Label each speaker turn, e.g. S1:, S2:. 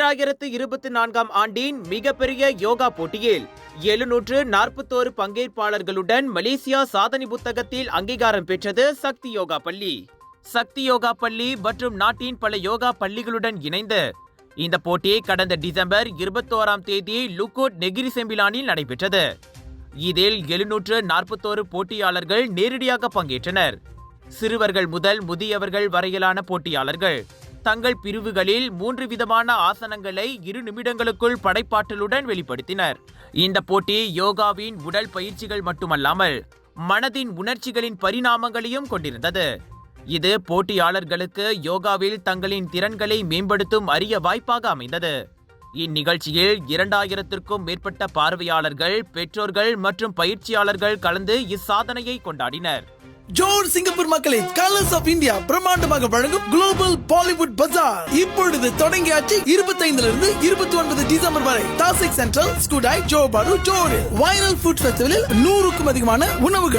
S1: 2024ஆம் ஆண்டின் மிகப்பெரிய யோகா போட்டியில் 741 பங்கேற்பாளர்களுடன் மலேசியா சாதனை புத்தகத்தில் அங்கீகாரம் பெற்றது சக்தி யோகா பள்ளி. சக்தி யோகா பள்ளி மற்றும் நாட்டின் பல யோகா பள்ளிகளுடன் இணைந்து இந்த போட்டி கடந்த டிசம்பர் 21ஆம் தேதி லுகோட் நெகிரி செம்பிலானில் நடைபெற்றது. இதில் 741 போட்டியாளர்கள் நேரடியாக பங்கேற்றனர். சிறுவர்கள் முதல் முதியவர்கள் வரையிலான போட்டியாளர்கள் தங்கள் பிரிவுகளில் 3 விதமான ஆசனங்களை 2 நிமிடங்களுக்குள் படைப்பாற்றலுடன் வெளிப்படுத்தினர். இந்த போட்டி யோகாவின் உடல் பயிற்சிகள் மட்டுமல்லாமல் மனதின் உணர்ச்சிகளின் பரிணாமங்களையும் கொண்டிருந்தது. இது போட்டியாளர்களுக்கு யோகாவில் தங்களின் திறன்களை மேம்படுத்தும் அரிய வாய்ப்பாக அமைந்தது. இந்நிகழ்ச்சியில் 2000த்திற்கும் மேற்பட்ட பார்வையாளர்கள், பெற்றோர்கள் மற்றும் பயிற்சியாளர்கள் கலந்து இச்சாதனையை கொண்டாடினர்.
S2: ஜோர் சிங்கப்பூர் மக்களின் கலர்ஸ் ஆஃப் இந்தியா பிரம்மாண்டமாக வழங்கும் குளோபல் பாலிவுட் பஜார் இப்பொழுது தொடங்கியாச்சு. 25 29 டிசம்பர் வரை தாசிக் சென்ட்ரல், ஸ்கூடாய், ஜோபாரு, ஜோர் வைரல் ஃபுட் ஃபெஸ்டிவலில் 100க்கும் அதிகமான உணவுகள்,